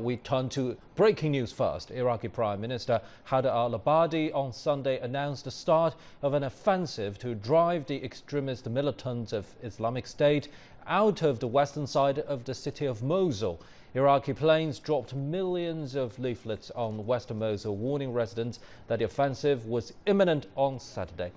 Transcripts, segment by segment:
we turn to breaking news first. Iraqi Prime Minister Haider al-Abadi on Sunday announced the start of an offensive to drive the extremist militants of Islamic State out of the western side of the city of Mosul. Iraqi planes dropped millions of leaflets on western Mosul, warning residents that the offensive was imminent on Saturday.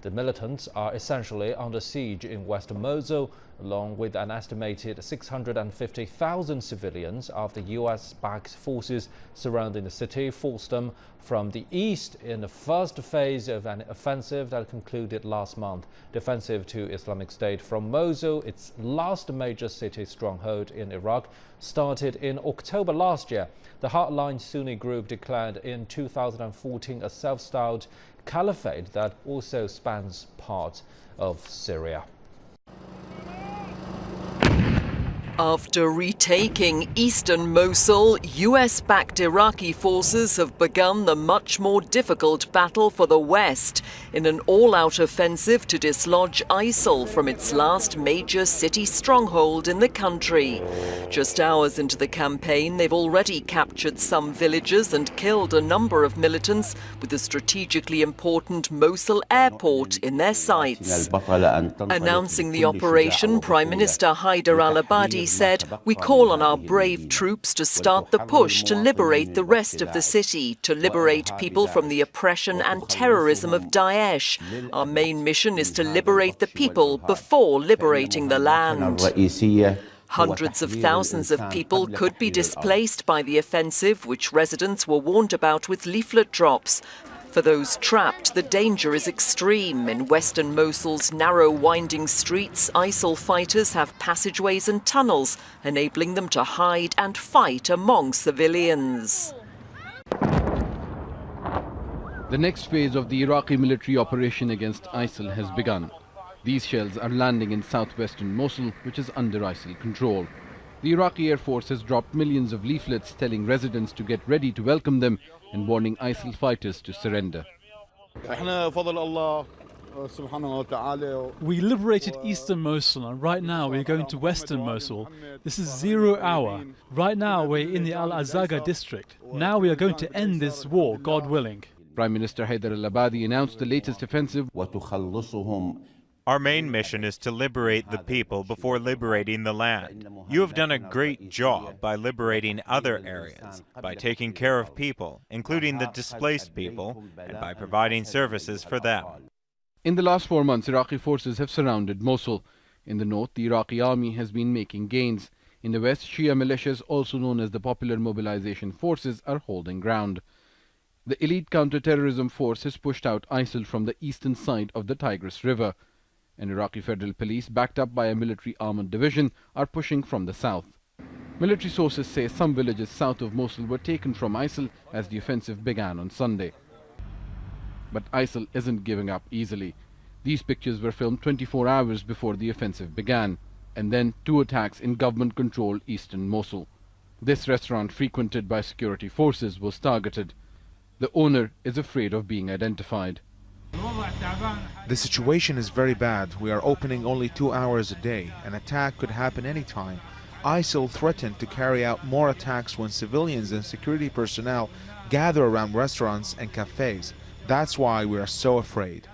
The militants are essentially under siege in western Mosul, along with an estimated 650,000 civilians after US-backed forces surrounding the city forced them from the east in the first phase of an offensive that concluded last month. The offensive to Islamic State from Mosul, its last major city stronghold in Iraq, started in October last year. The hardline Sunni group declared in 2014 a self-styled caliphate that also spans parts of Syria. After retaking eastern Mosul, US-backed Iraqi forces have begun the much more difficult battle for the West in an all-out offensive to dislodge ISIL from its last major city stronghold in the country. Just hours into the campaign, they've already captured some villages and killed a number of militants, with the strategically important Mosul airport in their sights. Announcing the operation, Prime Minister Haider al-Abadi said, "We call on our brave troops to start the push to liberate the rest of the city, to liberate people from the oppression and terrorism of Daesh. Our main mission is to liberate the people before liberating the land." Hundreds of thousands of people could be displaced by the offensive, which residents were warned about with leaflet drops. For those trapped, the danger is extreme. In western Mosul's narrow, winding streets, ISIL fighters have passageways and tunnels, enabling them to hide and fight among civilians. The next phase of the Iraqi military operation against ISIL has begun. These shells are landing in southwestern Mosul, which is under ISIL control. The Iraqi Air Force has dropped millions of leaflets telling residents to get ready to welcome them and warning ISIL fighters to surrender. We liberated eastern Mosul, and right now we're going to western Mosul. This is 0 hour. Right now we're in the Al-Azaga district. Now we are going to end this war, God willing. Prime Minister Haider al-Abadi announced the latest offensive. Our main mission is to liberate the people before liberating the land. You have done a great job by liberating other areas, by taking care of people, including the displaced people, and by providing services for them. In the last 4 months, Iraqi forces have surrounded Mosul. In the north, the Iraqi army has been making gains. In the west, Shia militias, also known as the Popular Mobilization Forces, are holding ground. The elite counter-terrorism force has pushed out ISIL from the eastern side of the Tigris River. And Iraqi Federal Police, backed up by a military armored division, are pushing from the south. Military sources say some villages south of Mosul were taken from ISIL as the offensive began on Sunday. But ISIL isn't giving up easily. These pictures were filmed 24 hours before the offensive began, and then 2 attacks in government-controlled eastern Mosul. This restaurant, frequented by security forces, was targeted. The owner is afraid of being identified. The situation is very bad. We are opening only 2 hours a day. An attack could happen anytime. ISIL threatened to carry out more attacks when civilians and security personnel gather around restaurants and cafes. That's why we are so afraid.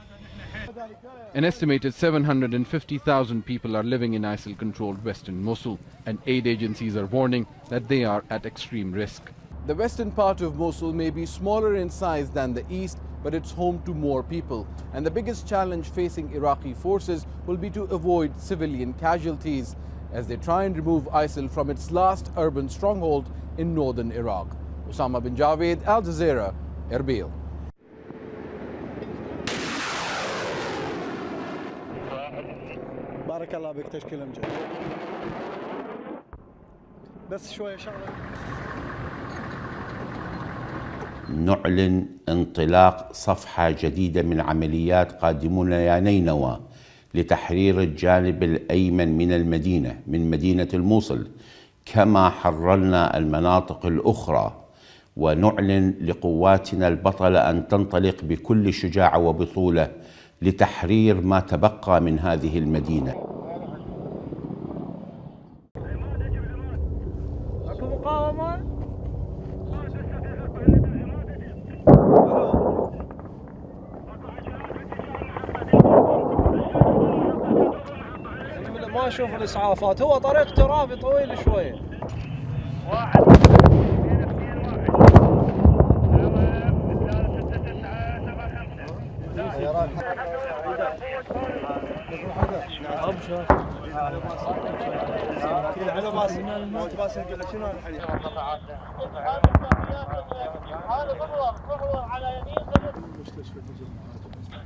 An estimated 750,000 people are living in ISIL-controlled western Mosul, and aid agencies are warning that they are at extreme risk. The western part of Mosul may be smaller in size than the east, but it's home to more people. And the biggest challenge facing Iraqi forces will be to avoid civilian casualties as they try and remove ISIL from its last urban stronghold in northern Iraq. Osama bin Javed, Al Jazeera, Erbil. بارك الله بك تشكيل امجد بس شويه شغله. نعلن انطلاق صفحة جديدة من عمليات قادمون يا نينوى لتحرير الجانب الأيمن من المدينة، من مدينة الموصل، كما حررنا المناطق الأخرى. ونعلن لقواتنا البطلة أن تنطلق بكل شجاعة وبطولة لتحرير ما تبقى من هذه المدينة. أكو مقاومة؟ ما اشوف الاسعافات هو طريق ترابي طويل شويه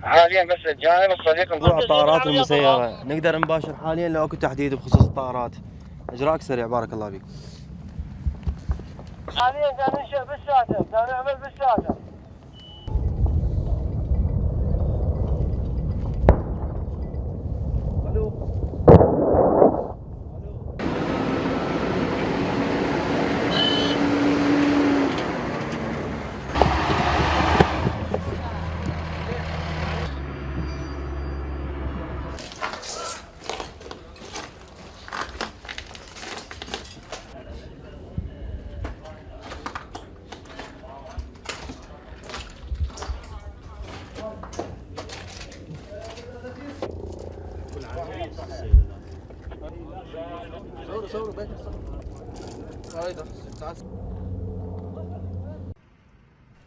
حاليا بس الجانب الصديق موضوع الطائرات المسيرة نقدر نباشر حاليا لو اكو تحديد بخصوص الطائرات. اجراءك سريع بارك الله فيك. حاليا قاعد ننشئ بالشاشه، قاعد نعمل بالشاشه.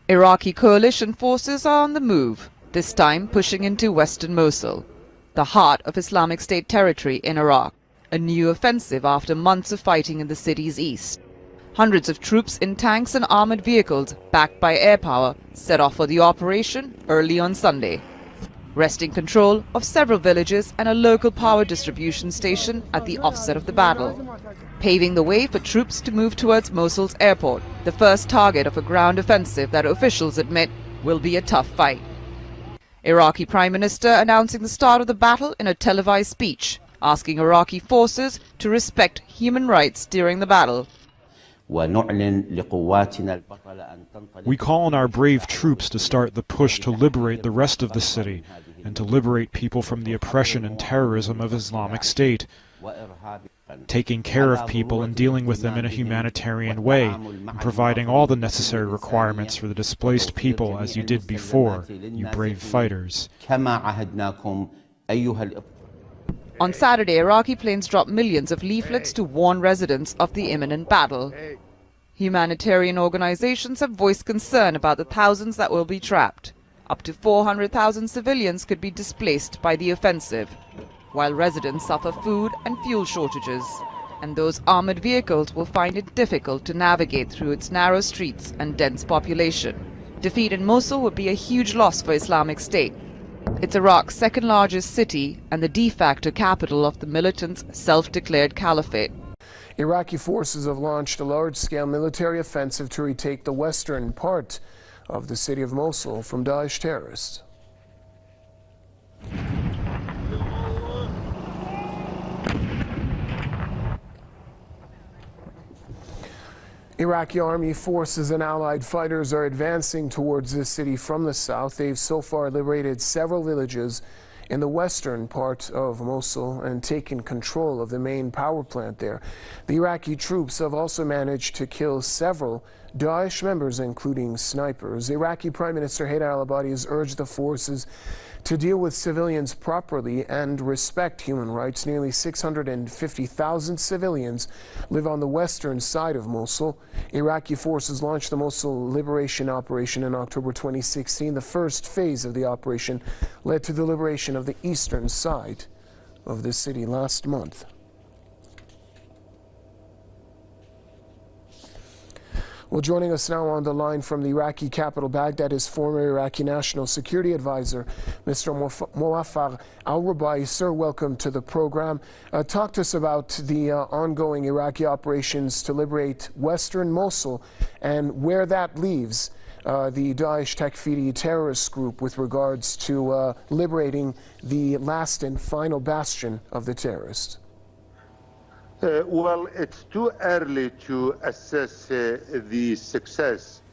Iraqi coalition forces are on the move, this time pushing into western Mosul, the heart of Islamic State territory in Iraq, a new offensive after months of fighting in the city's east. Hundreds of troops in tanks and armored vehicles, backed by air power, set off for the operation early on Sunday, wresting control of several villages and a local power distribution station at the offset of the battle, paving the way for troops to move towards Mosul's airport, the first target of a ground offensive that officials admit will be a tough fight. Iraqi Prime Minister announcing the start of the battle in a televised speech, asking Iraqi forces to respect human rights during the battle. We call on our brave troops to start the push to liberate the rest of the city and to liberate people from the oppression and terrorism of Islamic State, taking care of people and dealing with them in a humanitarian way, and providing all the necessary requirements for the displaced people as you did before, you brave fighters. On Saturday, Iraqi planes dropped millions of leaflets to warn residents of the imminent battle. Humanitarian organizations have voiced concern about the thousands that will be trapped. Up to 400,000 civilians could be displaced by the offensive, while residents suffer food and fuel shortages, and those armored vehicles will find it difficult to navigate through its narrow streets and dense population. Defeat in Mosul would be a huge loss for Islamic State. It's Iraq's second largest city and the de facto capital of the militants' self-declared caliphate. Iraqi forces have launched a large-scale military offensive to retake the western part of the city of Mosul from Daesh terrorists. Iraqi army forces and allied fighters are advancing towards this city from the south. They've so far liberated several villages in the western part of Mosul and taken control of the main power plant there. The Iraqi troops have also managed to kill several Daesh members, including snipers. Iraqi Prime Minister Haider al-Abadi has urged the forces to deal with civilians properly and respect human rights. Nearly 650,000 civilians live on the western side of Mosul. Iraqi forces launched the Mosul Liberation Operation in October 2016. The first phase of the operation led to the liberation of the eastern side of the city last month. Well, joining us now on the line from the Iraqi capital, Baghdad, is former Iraqi National Security Advisor, Mr. Muwaffaq al-Rubai. Sir, welcome to the program. Talk to us about the ongoing Iraqi operations to liberate western Mosul and where that leaves the Daesh Takfiri terrorist group with regards to liberating the last and final bastion of the terrorists. Well, it's too early to assess the success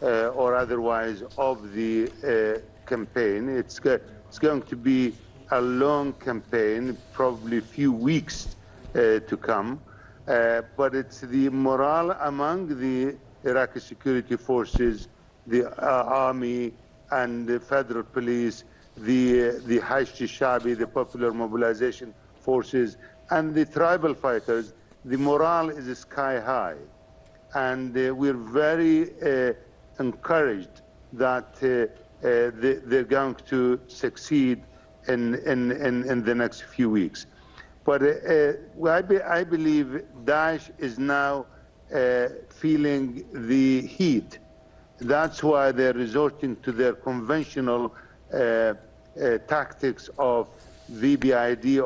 or otherwise of the campaign. It's going to be a long campaign, probably a few weeks to come. But it's the morale among the Iraqi security forces, the army and the federal police, the Hashd Shabi, the popular mobilization forces, and the tribal fighters, the morale is sky high. And we're very encouraged that they're going to succeed in the next few weeks. But I believe Daesh is now feeling the heat. That's why they're resorting to their conventional tactics of VBID,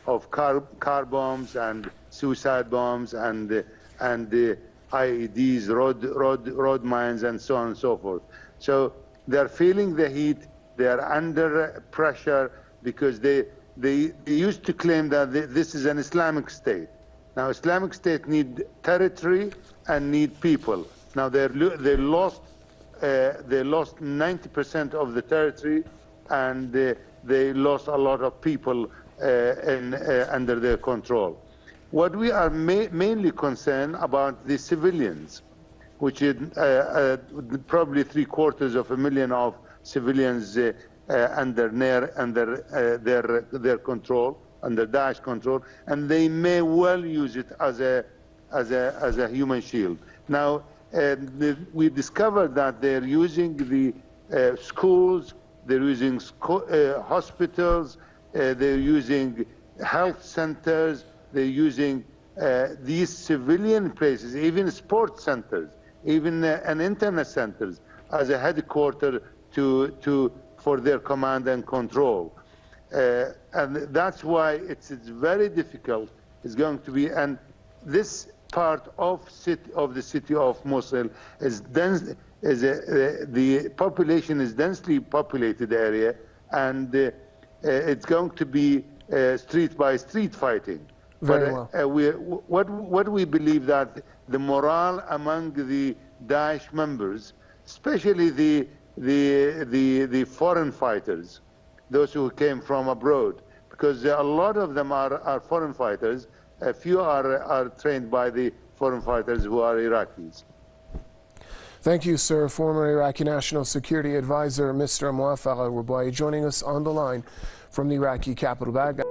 of car bombs and suicide bombs and IEDs, road mines, and so on and so forth. So they're feeling the heat. They are under pressure because they used to claim that this is an Islamic State. Now, Islamic State need territory and need people. Now they lost 90% of the territory, and they lost a lot of people under their control. What we are mainly concerned about the civilians, which is probably 750,000 of civilians under their control, under Daesh control, and they may well use it as a human shield. Now, we discovered that they're using the schools, they're using hospitals, they're using health centers, they're using these civilian places, even sports centers, even an internet centers as a headquarters for their command and control. And that's why it's very difficult. It's going to be, and this part of the city of Mosul is dense. The population is densely populated area, and it's going to be street by street fighting. Very well. What we believe that the morale among the Daesh members, especially the foreign fighters, those who came from abroad, because a lot of them are foreign fighters. A few are trained by the foreign fighters who are Iraqis. Thank you, sir. Former Iraqi National Security Advisor, Mr. Muwaffaq al-Rubai, joining us on the line from the Iraqi capital, Baghdad.